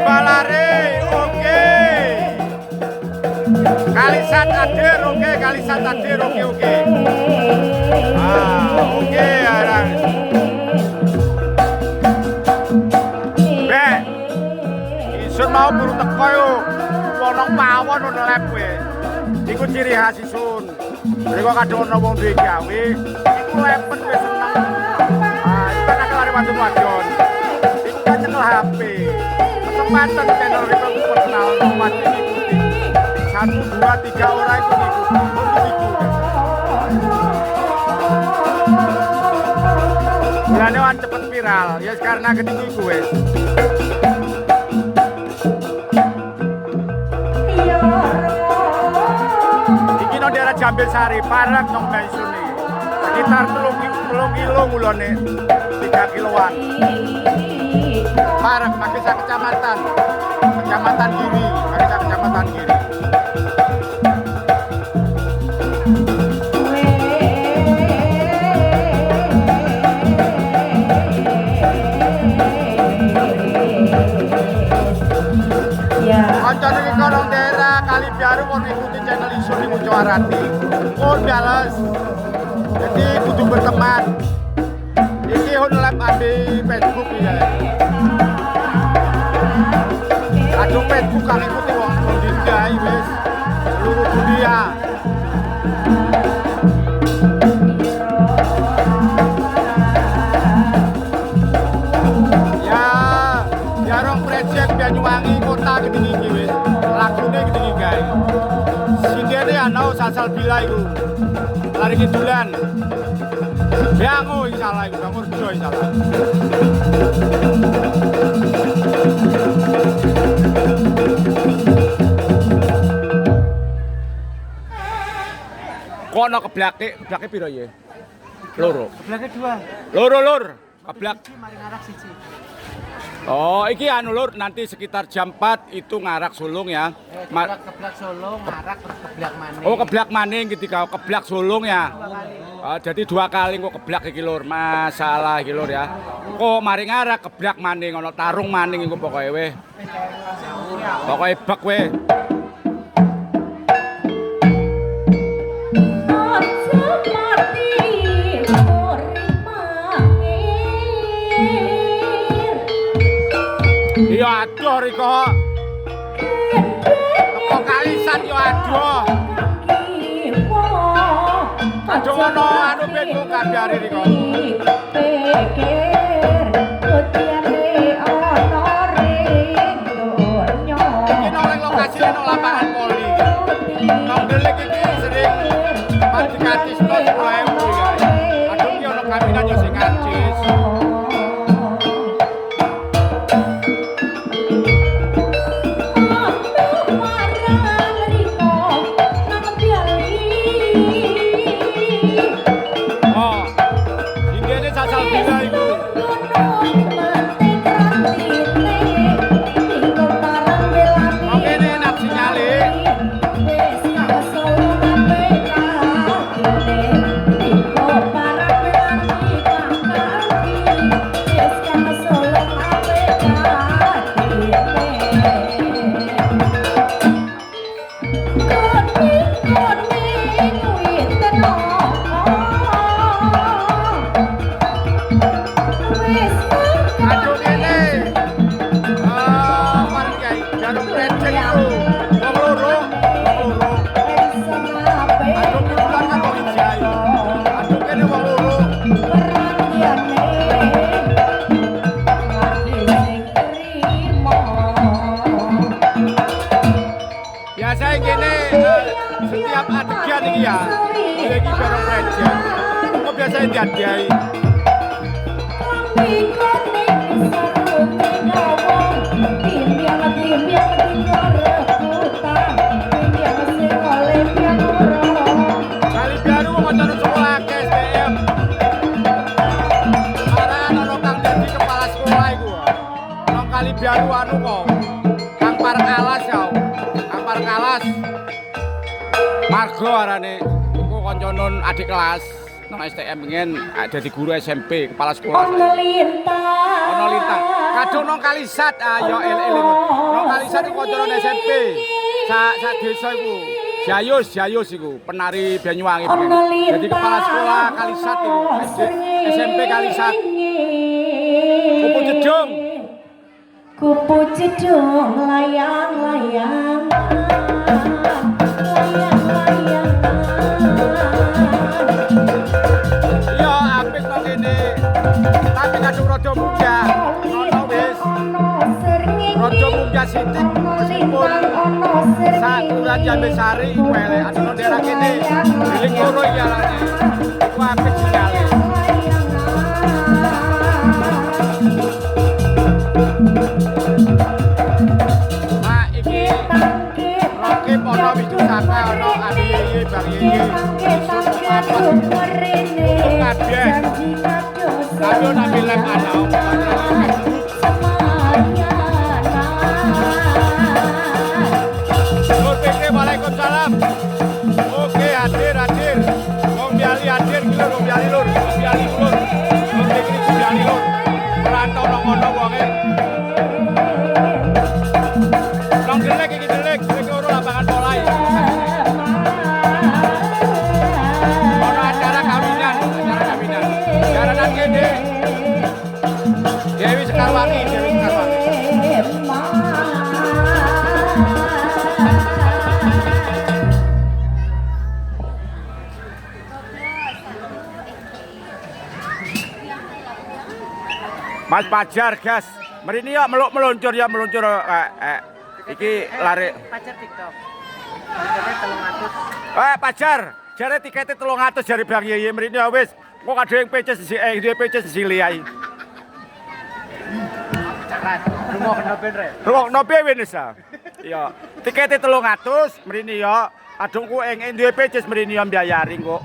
Balare, oke. Kalisat Adir, oke. Kalisat Adir, oke. Oke, arang. Bek, isun mau buru teko yuk. Wonong pawon ono lep kowe. Iku ciri khas isun. Mereka kadang ono wong duwe gawe, iku lepen wis seneng. Iku kan karo wadon-wadon. Iku kan nyekel HP. Kesempatan channel itu personal nomor ikuti. 1, 2, 3 orang itu ikuti. Mulane wan cepet viral, ya karena ketinggi gue. Iki no daerah Jambil Sari, parek nong Baisuni. Sekitar 3 kilo mulane, 3 kiloan. Parek pakai kecamatan Giri, pakai kecamatan Giri. Kanca iki kolong daerah Kalibiaru kon ikuti channel isun iku Cuarati. Kon bales. Jadi kudu berteman. Iki hon live di Facebook ya. Aduh Facebook kang ikuti wong Indonesia wis seluruh dunia. Ya rong project Banyuwangi kota gedingi iki wis. Lagune gedingi gawe. Sindene ana Salsabila iku. Lari kidulan. Bango insyaallah iku bangun rejo insyaallah. Kono keblake piro ya? Loro. Keblake 2. Lor. Keblak. Mari ngarak siji. Oh, iki anu lur nanti sekitar jam 4 itu ngarak sulung ya. Keblak Solo, ngarak terus keblak maning. Oh, keblak maning ketika keblak sulung ya. Jadi 2 kali kok keblak iki lur. Masalah iki lur ya. Kok mari ngarak keblak maning ana tarung maning iku pokoke weh. Pokoke bek weh. Ya aduh Riko. Kok kalisan ya aduh. Aduh ngono anu bego kabare Riko. Iki nang lokasi nang lapangan poli. Nang delik iki sering padikatis no 10.000 ya. Aduh ki ono kaminan yo sing ngacis. Setiap adegan ini ya, ini bareng project. Kok biasanya diadai? Kalibiaru mau ngocor sekolah ke SDM. Karena ada kang jadi kepala sekolah itu. Nang Kalibiaru anu kok, Kang Parek Alas ya, Kang Parek Alas. Margo arane iku kanca nun adik kelas. nang STM pengen dadi guru SMP, kepala sekolah. Ono lintang. Ono lintang. Kadung nang Kalisat, ayo eling. Nang Kalisat iku kanca SMP. Sak desa iku. Jayus iku, penari Banyuwangi pengen. Jadi kepala sekolah Kalisat iku, SMP Kalisat. Kupu Jedung. Kupu jedung layang-layang. Iya, apik kok kene. Tapi kadung rada munggah. Ono wis. Rada munggah sithik meskipun saturan Jambe Sari iku elek ana daerah kene. Giling loro iki alane. Iku apik sinyale. Nah, iki Rakip ono Wisnusaka ono Abi Bang Yeye. Kabeh. Kabeh nabi lem ana. Waalaikumsalam. Oke, hadir. Wong Biali hadir iki lho, Wong Biali lur. Wong Biali lur. Wong iki Wong Biali lur. Merantau nang ngono wonge. Nang jelek iki jelek loro lapangan polai. Ono acara kawinan. Jaranan kene. Dewi Sekarwangi. Mas Pajar, gas. Mrene yo meluncur iki lari. Pacar TikTok. Tiketnya 300. Pajar, jare tiketnya 300 jare Bang Yeye mrene wis. Kok ada yang PC duwe PC sisili ae. Cakat. Rungokno ben rek. Rungokno piye wis ah. Iya, tiketnya 300 mrene yo. Adungku duwe PC mrene yo mbayari kok.